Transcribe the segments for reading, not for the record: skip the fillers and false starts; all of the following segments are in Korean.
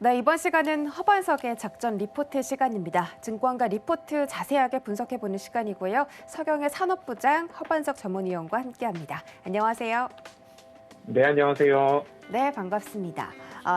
네, 이번 시간은 허반석의 작전 리포트 시간입니다. 증권가 리포트 자세하게 분석해보는 시간이고요. 서경의 산업부장 허반석 전문위원과 함께합니다. 안녕하세요. 네, 안녕하세요. 네, 반갑습니다.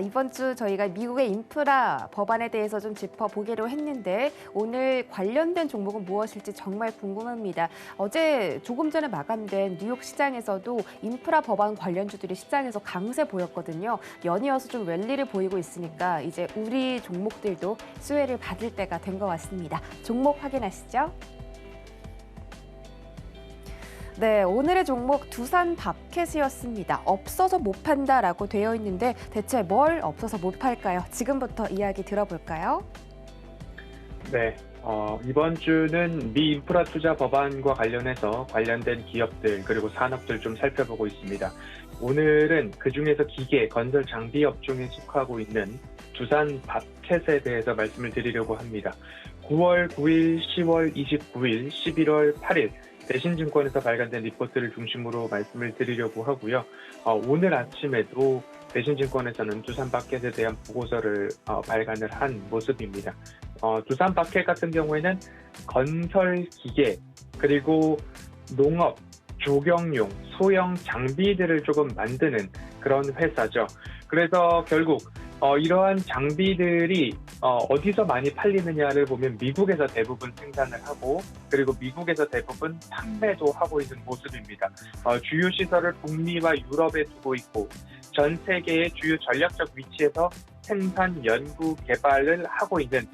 이번 주 저희가 미국의 인프라 법안에 대해서 좀 짚어보기로 했는데 오늘 관련된 종목은 무엇일지 정말 궁금합니다. 어제 조금 전에 마감된 뉴욕 시장에서도 인프라 법안 관련주들이 시장에서 강세 보였거든요. 연이어서 좀 랠리를 보이고 있으니까 이제 우리 종목들도 수혜를 받을 때가 된 것 같습니다. 종목 확인하시죠. 네, 오늘의 종목 두산 밥켓이었습니다. 없어서 못 판다라고 되어 있는데 대체 뭘 없어서 못 팔까요? 지금부터 이야기 들어볼까요? 네, 이번 주는 미 인프라 투자 법안과 관련해서 관련된 기업들 그리고 산업들 좀 살펴보고 있습니다. 오늘은 그중에서 기계, 건설 장비 업종에 속하고 있는 두산 밥켓에 대해서 말씀을 드리려고 합니다. 9월 9일, 10월 29일, 11월 8일 대신증권에서 발간된 리포트를 중심으로 말씀을 드리려고 하고요. 오늘 아침에도 대신증권에서는 두산바켓에 대한 보고서를 발간을 한 모습입니다. 두산바켓 같은 경우에는 건설기계 그리고 농업, 조경용, 소형 장비들을 조금 만드는 그런 회사죠. 그래서 결국 이러한 장비들이 어디서 많이 팔리느냐를 보면 미국에서 대부분 생산을 하고 그리고 미국에서 대부분 판매도 하고 있는 모습입니다. 주요 시설을 북미와 유럽에 두고 있고 전 세계의 주요 전략적 위치에서 생산, 연구, 개발을 하고 있는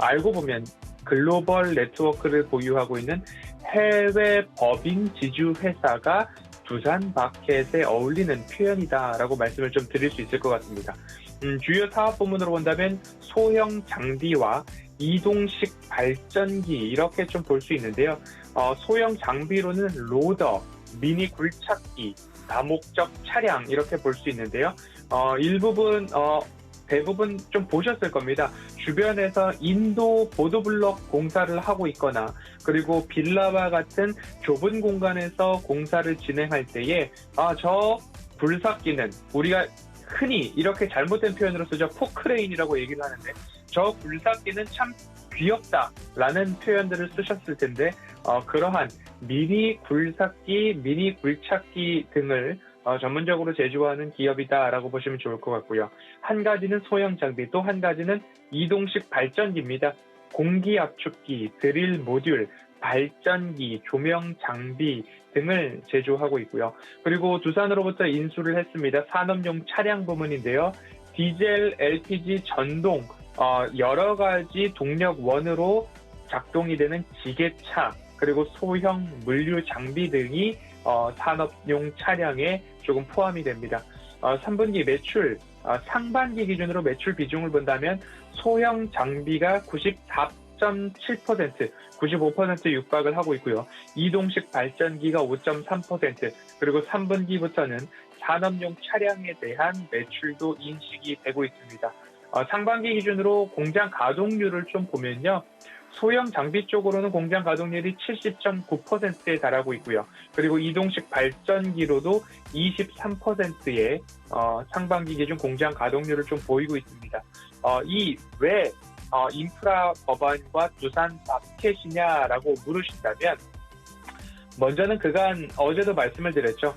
알고 보면 글로벌 네트워크를 보유하고 있는 해외 법인 지주 회사가 두산 마켓에 어울리는 표현이다라고 말씀을 좀 드릴 수 있을 것 같습니다. 주요 사업 부문으로 본다면 소형 장비와 이동식 발전기 이렇게 좀 볼 수 있는데요. 소형 장비로는 로더, 미니 굴착기, 다목적 차량 이렇게 볼 수 있는데요. 대부분 좀 보셨을 겁니다. 주변에서 인도 보도블록 공사를 하고 있거나 그리고 빌라와 같은 좁은 공간에서 공사를 진행할 때에 저 굴삭기는 우리가 흔히 이렇게 잘못된 표현으로 쓰죠. 포크레인이라고 얘기를 하는데 저 굴삭기는 참 귀엽다라는 표현들을 쓰셨을 텐데 그러한 미니 굴삭기, 미니 굴착기 등을 전문적으로 제조하는 기업이다라고 보시면 좋을 것 같고요. 한 가지는 소형 장비, 또 한 가지는 이동식 발전기입니다. 공기 압축기, 드릴 모듈, 발전기, 조명 장비 등을 제조하고 있고요. 그리고 두산으로부터 인수를 했습니다. 산업용 차량 부문인데요. 디젤, LPG, 전동 여러 가지 동력원으로 작동이 되는 지게차 그리고 소형 물류 장비 등이 산업용 차량에 조금 포함이 됩니다. 3분기 매출, 상반기 기준으로 매출 비중을 본다면 소형 장비가 94.7%, 95% 육박을 하고 있고요. 이동식 발전기가 5.3%, 그리고 3분기부터는 산업용 차량에 대한 매출도 인식이 되고 있습니다. 상반기 기준으로 공장 가동률을 좀 보면요. 소형 장비 쪽으로는 공장 가동률이 70.9%에 달하고 있고요. 그리고 이동식 발전기로도 23%의 상반기 기준 공장 가동률을 좀 보이고 있습니다. 이 왜 인프라 법안과 두산 마켓이냐라고 물으신다면 먼저는 그간 어제도 말씀을 드렸죠.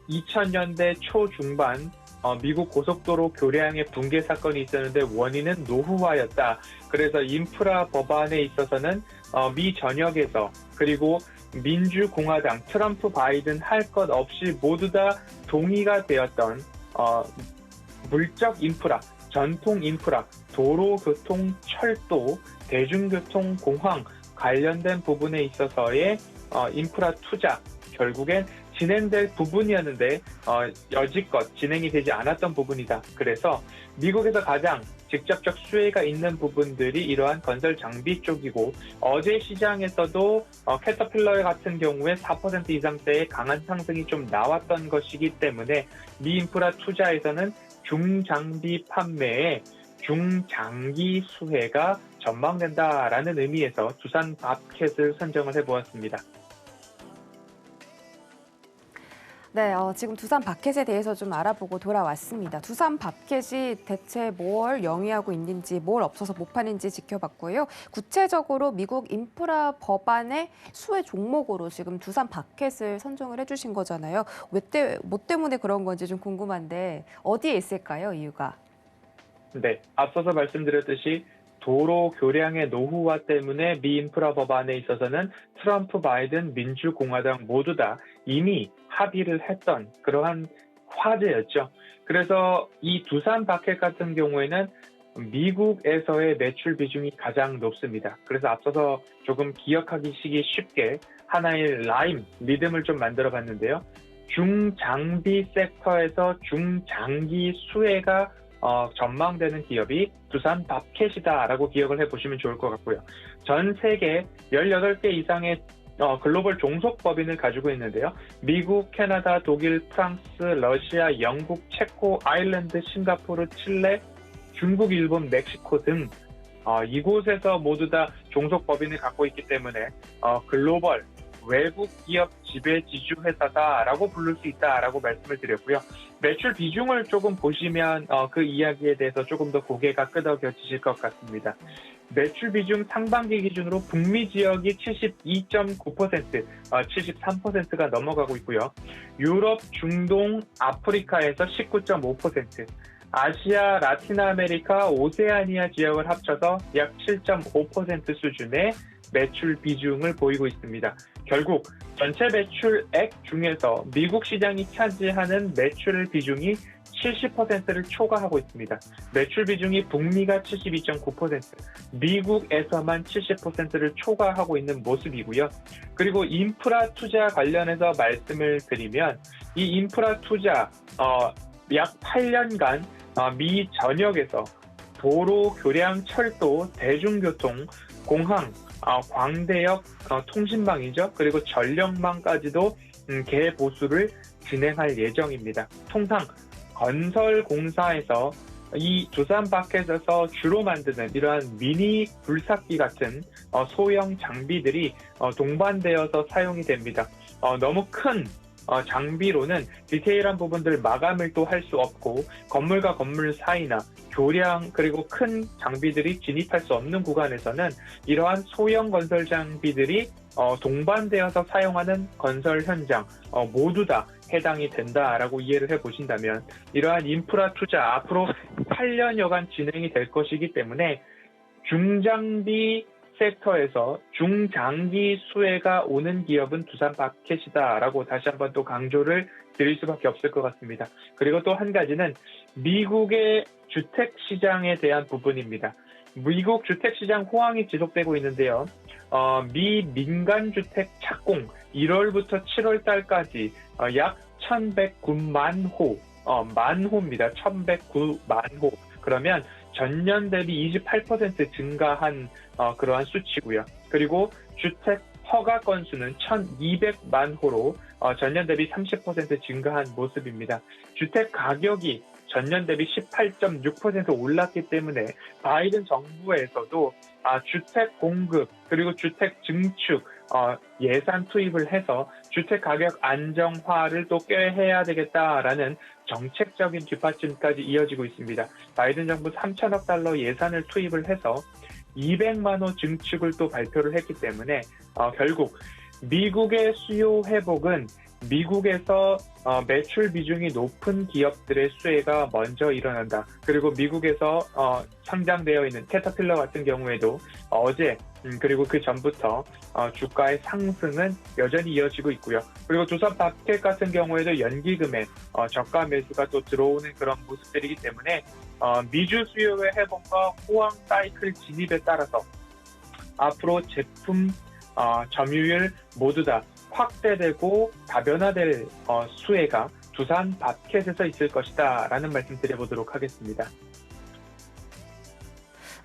2000년대 초중반 미국 고속도로 교량의 붕괴 사건이 있었는데 원인은 노후화였다. 그래서 인프라 법안에 있어서는 미 전역에서 그리고 민주공화당 트럼프 바이든 할 것 없이 모두 다 동의가 되었던 물적 인프라, 전통 인프라, 도로, 교통, 철도, 대중교통, 공항 관련된 부분에 있어서의 인프라 투자 결국엔 진행될 부분이었는데 여지껏 진행이 되지 않았던 부분이다. 그래서 미국에서 가장 직접적 수혜가 있는 부분들이 이러한 건설 장비 쪽이고 어제 시장에서도 캐터필러 같은 경우에 4% 이상대의 강한 상승이 좀 나왔던 것이기 때문에 미 인프라 투자에서는 중장비 판매에 중장기 수혜가 전망된다라는 의미에서 두산 밥켓을 선정을 해보았습니다. 네, 지금 두산 바켓에 대해서 좀 알아보고 돌아왔습니다. 두산 바켓이 대체 뭘 영위하고 있는지, 뭘 없어서 못 파는지 지켜봤고요. 구체적으로 미국 인프라 법안의 수혜 종목으로 지금 두산 바켓을 선정을 해주신 거잖아요. 뭐 때문에 그런 건지 좀 궁금한데 어디에 있을까요, 이유가? 네, 앞서서 말씀드렸듯이 도로 교량의 노후화 때문에 미 인프라 법안에 있어서는 트럼프, 바이든, 민주공화당 모두 다 이미 합의를 했던 그러한 화제였죠. 그래서 이 두산 바켓 같은 경우에는 미국에서의 매출 비중이 가장 높습니다. 그래서 앞서서 조금 기억하기 쉽게 하나의 라임, 리듬을 좀 만들어 봤는데요. 중장비 섹터에서 중장기 수혜가 전망되는 기업이 두산 바켓이다라고 기억을 해보시면 좋을 것 같고요. 전 세계 18개 이상의 글로벌 종속법인을 가지고 있는데요. 미국, 캐나다, 독일, 프랑스, 러시아, 영국, 체코, 아일랜드, 싱가포르, 칠레, 중국, 일본, 멕시코 등 이곳에서 모두 다 종속법인을 갖고 있기 때문에 글로벌 외국 기업 지배 지주 회사다라고 부를 수 있다라고 말씀을 드렸고요. 매출 비중을 조금 보시면 그 이야기에 대해서 조금 더 고개가 끄덕여지실 것 같습니다. 매출 비중 상반기 기준으로 북미 지역이 72.9%, 73%가 넘어가고 있고요. 유럽, 중동, 아프리카에서 19.5%, 아시아, 라틴 아메리카, 오세아니아 지역을 합쳐서 약 7.5% 수준의 매출 비중을 보이고 있습니다. 결국 전체 매출액 중에서 미국 시장이 차지하는 매출 비중이 70%를 초과하고 있습니다. 매출 비중이 북미가 72.9%, 미국에서만 70%를 초과하고 있는 모습이고요. 그리고 인프라 투자 관련해서 말씀을 드리면 이 인프라 투자 약 8년간 미 전역에서 도로, 교량, 철도, 대중교통, 공항, 광대역 통신망이죠. 그리고 전력망까지도 개보수를 진행할 예정입니다. 통상 건설공사에서 이 두산 바켓에서 주로 만드는 이러한 미니 굴삭기 같은 소형 장비들이 동반되어서 사용이 됩니다. 너무 큰 장비로는 디테일한 부분들 마감을 또 할 수 없고 건물과 건물 사이나 교량 그리고 큰 장비들이 진입할 수 없는 구간에서는 이러한 소형 건설 장비들이 동반되어서 사용하는 건설 현장 모두 다 해당이 된다라고 이해를 해보신다면 이러한 인프라 투자 앞으로 8년여간 진행이 될 것이기 때문에 중장비 섹터에서 중장기 수혜가 오는 기업은 두산 바켓이다라고 다시 한번 또 강조를 드릴 수밖에 없을 것 같습니다. 그리고 또 한 가지는 미국의 주택 시장에 대한 부분입니다. 미국 주택 시장 호황이 지속되고 있는데요. 미 민간 주택 착공 1월부터 7월 달까지 약 1,109만 호, 만호입니다. 1,109만 호. 그러면 전년 대비 28% 증가한 그러한 수치고요. 그리고 주택 허가 건수는 1,200만 호로 전년 대비 30% 증가한 모습입니다. 주택 가격이 전년 대비 18.6% 올랐기 때문에 바이든 정부에서도 주택 공급 그리고 주택 증축 예산 투입을 해서 주택 가격 안정화를 또 꾀해야 되겠다라는 정책적인 뒷받침까지 이어지고 있습니다. 바이든 정부 3천억 달러 예산을 투입을 해서 200만 호 증축을 또 발표를 했기 때문에 결국 미국의 수요 회복은 미국에서 매출 비중이 높은 기업들의 수혜가 먼저 일어난다. 그리고 미국에서 상장되어 있는 캐터필러 같은 경우에도 어제 그리고 그 전부터 주가의 상승은 여전히 이어지고 있고요. 그리고 두산 바켓 같은 경우에도 연기금에 저가 매수가 또 들어오는 그런 모습들이기 때문에 미주 수요의 회복과 호황 사이클 진입에 따라서 앞으로 제품 점유율 모두 다 확대되고 다변화될 수혜가 두산 바켓에서 있을 것이다 라는 말씀 드려보도록 하겠습니다.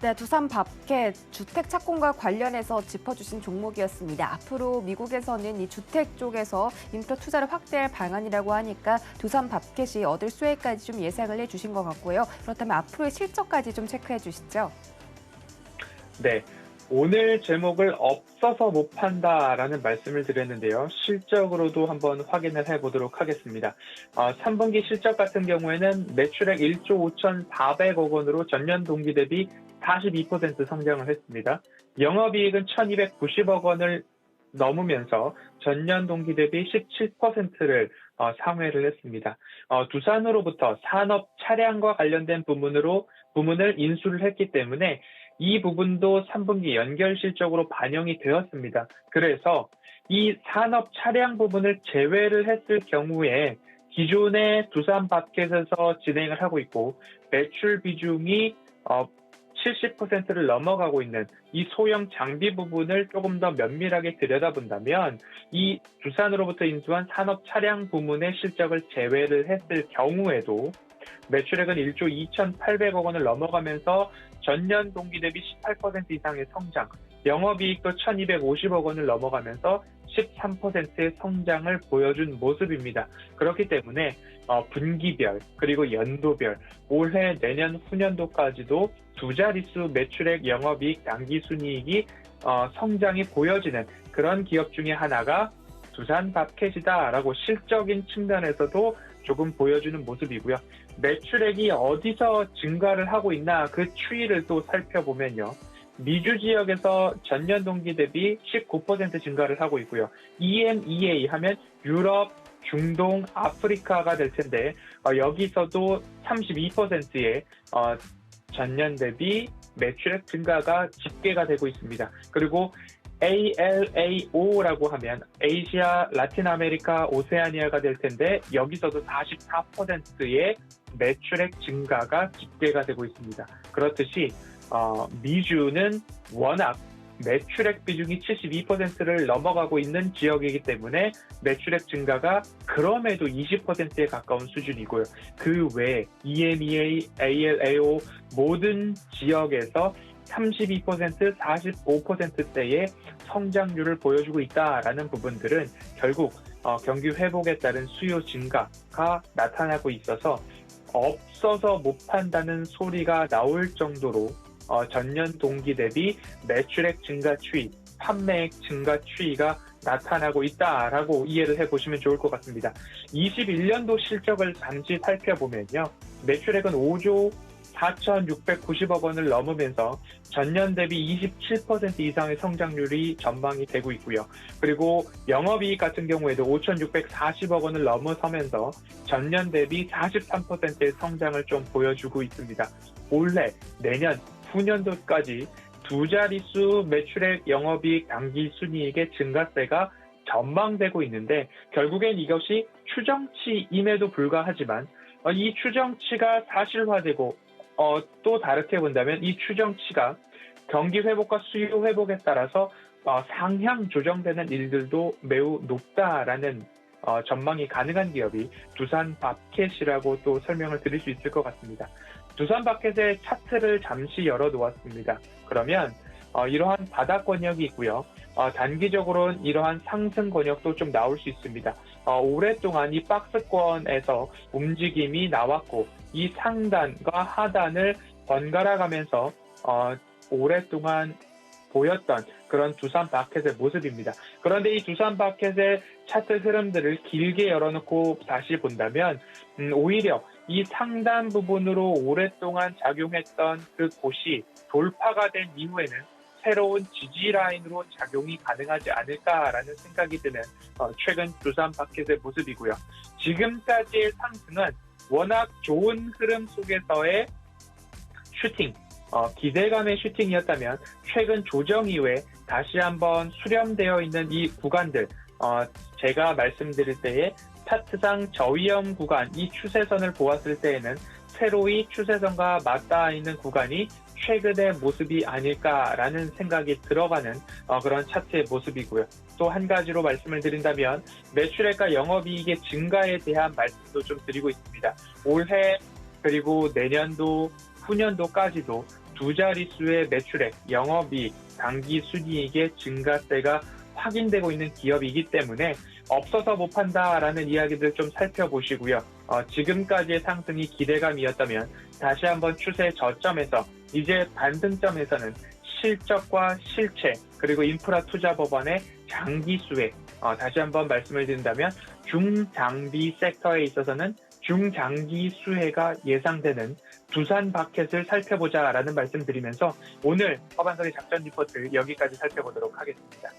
네, 두산 바켓 주택 착공과 관련해서 짚어주신 종목이었습니다. 앞으로 미국에서는 이 주택 쪽에서 인프라 투자를 확대할 방안이라고 하니까 두산 바켓이 얻을 수혜까지 좀 예상을 해주신 것 같고요. 그렇다면 앞으로의 실적까지 좀 체크해 주시죠. 네. 오늘 제목을 없어서 못 판다라는 말씀을 드렸는데요. 실적으로도 한번 확인을 해보도록 하겠습니다. 3분기 실적 같은 경우에는 매출액 1조 5,400억 원으로 전년 동기 대비 42% 성장을 했습니다. 영업이익은 1,290억 원을 넘으면서 전년 동기 대비 17%를 상회를 했습니다. 두산으로부터 산업 차량과 관련된 부문을 인수를 했기 때문에 이 부분도 3분기 연결 실적으로 반영이 되었습니다. 그래서 이 산업 차량 부분을 제외를 했을 경우에 기존의 두산마켓에서 진행을 하고 있고 매출 비중이 70%를 넘어가고 있는 이 소형 장비 부분을 조금 더 면밀하게 들여다본다면 이 두산으로부터 인수한 산업 차량 부문의 실적을 제외를 했을 경우에도 매출액은 1조 2,800억 원을 넘어가면서 전년 동기 대비 18% 이상의 성장, 영업이익도 1,250억 원을 넘어가면서 13%의 성장을 보여준 모습입니다. 그렇기 때문에 분기별 그리고 연도별 올해 내년 후년도까지도 두 자릿수 매출액, 영업이익, 당기순이익이 성장이 보여지는 그런 기업 중에 하나가 두산마켓이다라고 실적인 측면에서도 조금 보여주는 모습이고요. 매출액이 어디서 증가를 하고 있나 그 추이를 또 살펴보면요. 미주 지역에서 전년 동기 대비 19% 증가를 하고 있고요. EMEA 하면 유럽, 중동, 아프리카가 될 텐데 여기서도 32%의 전년 대비 매출액 증가가 집계가 되고 있습니다. 그리고 ALAO라고 하면 아시아, 라틴 아메리카, 오세아니아가 될 텐데 여기서도 44%의 매출액 증가가 집계가 되고 있습니다. 그렇듯이 미주는 워낙 매출액 비중이 72%를 넘어가고 있는 지역이기 때문에 매출액 증가가 그럼에도 20%에 가까운 수준이고요. 그 외에 EMEA, ALAO 모든 지역에서 32%, 45%대의 성장률을 보여주고 있다라는 부분들은 결국 경기 회복에 따른 수요 증가가 나타나고 있어서 없어서 못 판다는 소리가 나올 정도로 전년 동기 대비 매출액 증가 추이, 판매액 증가 추이가 나타나고 있다라고 이해를 해보시면 좋을 것 같습니다. 21년도 실적을 잠시 살펴보면요. 매출액은 5조 4,690억 원을 넘으면서 전년 대비 27% 이상의 성장률이 전망이 되고 있고요. 그리고 영업이익 같은 경우에도 5,640억 원을 넘어서면서 전년 대비 43%의 성장을 좀 보여주고 있습니다. 올해, 내년, 후년도까지 두 자릿수 매출액, 영업이익, 당기순이익의 증가세가 전망되고 있는데 결국엔 이것이 추정치임에도 불구하지만 이 추정치가 사실화되고 또 다르게 본다면 이 추정치가 경기 회복과 수요 회복에 따라서 상향 조정되는 일들도 매우 높다라는 전망이 가능한 기업이 두산마켓이라고 또 설명을 드릴 수 있을 것 같습니다. 두산마켓의 차트를 잠시 열어놓았습니다. 그러면 이러한 바닥 권역이 있고요. 단기적으로는 이러한 상승 권역도 좀 나올 수 있습니다. 오랫동안 이 박스권에서 움직임이 나왔고 이 상단과 하단을 번갈아 가면서 오랫동안 보였던 그런 두산마켓의 모습입니다. 그런데 이 두산마켓의 차트 흐름들을 길게 열어놓고 다시 본다면 오히려 이 상단 부분으로 오랫동안 작용했던 그 곳이 돌파가 된 이후에는 새로운 지지 라인으로 작용이 가능하지 않을까라는 생각이 드는 최근 두산마켓의 모습이고요. 지금까지의 상승은 워낙 좋은 흐름 속에서의 슈팅, 기대감의 슈팅이었다면 최근 조정 이후에 다시 한번 수렴되어 있는 이 구간들, 제가 말씀드릴 때에 차트상 저위험 구간, 이 추세선을 보았을 때에는 새로이 추세선과 맞닿아 있는 구간이 최근의 모습이 아닐까라는 생각이 들어가는 그런 차트의 모습이고요. 또 한 가지로 말씀을 드린다면 매출액과 영업이익의 증가에 대한 말씀도 좀 드리고 있습니다. 올해 그리고 내년도, 후년도까지도 두 자릿수의 매출액, 영업이익, 당기순이익의 증가세가 확인되고 있는 기업이기 때문에 없어서 못 판다라는 이야기들 좀 살펴보시고요. 지금까지의 상승이 기대감이었다면 다시 한번 추세 저점에서 이제 반등점에서는 실적과 실체, 그리고 인프라 투자 법안의 장기 수혜, 다시 한번 말씀을 드린다면 중장비 섹터에 있어서는 중장기 수혜가 예상되는 두산 바켓을 살펴보자라는 말씀 드리면서 오늘 허반석의 작전 리포트 여기까지 살펴보도록 하겠습니다.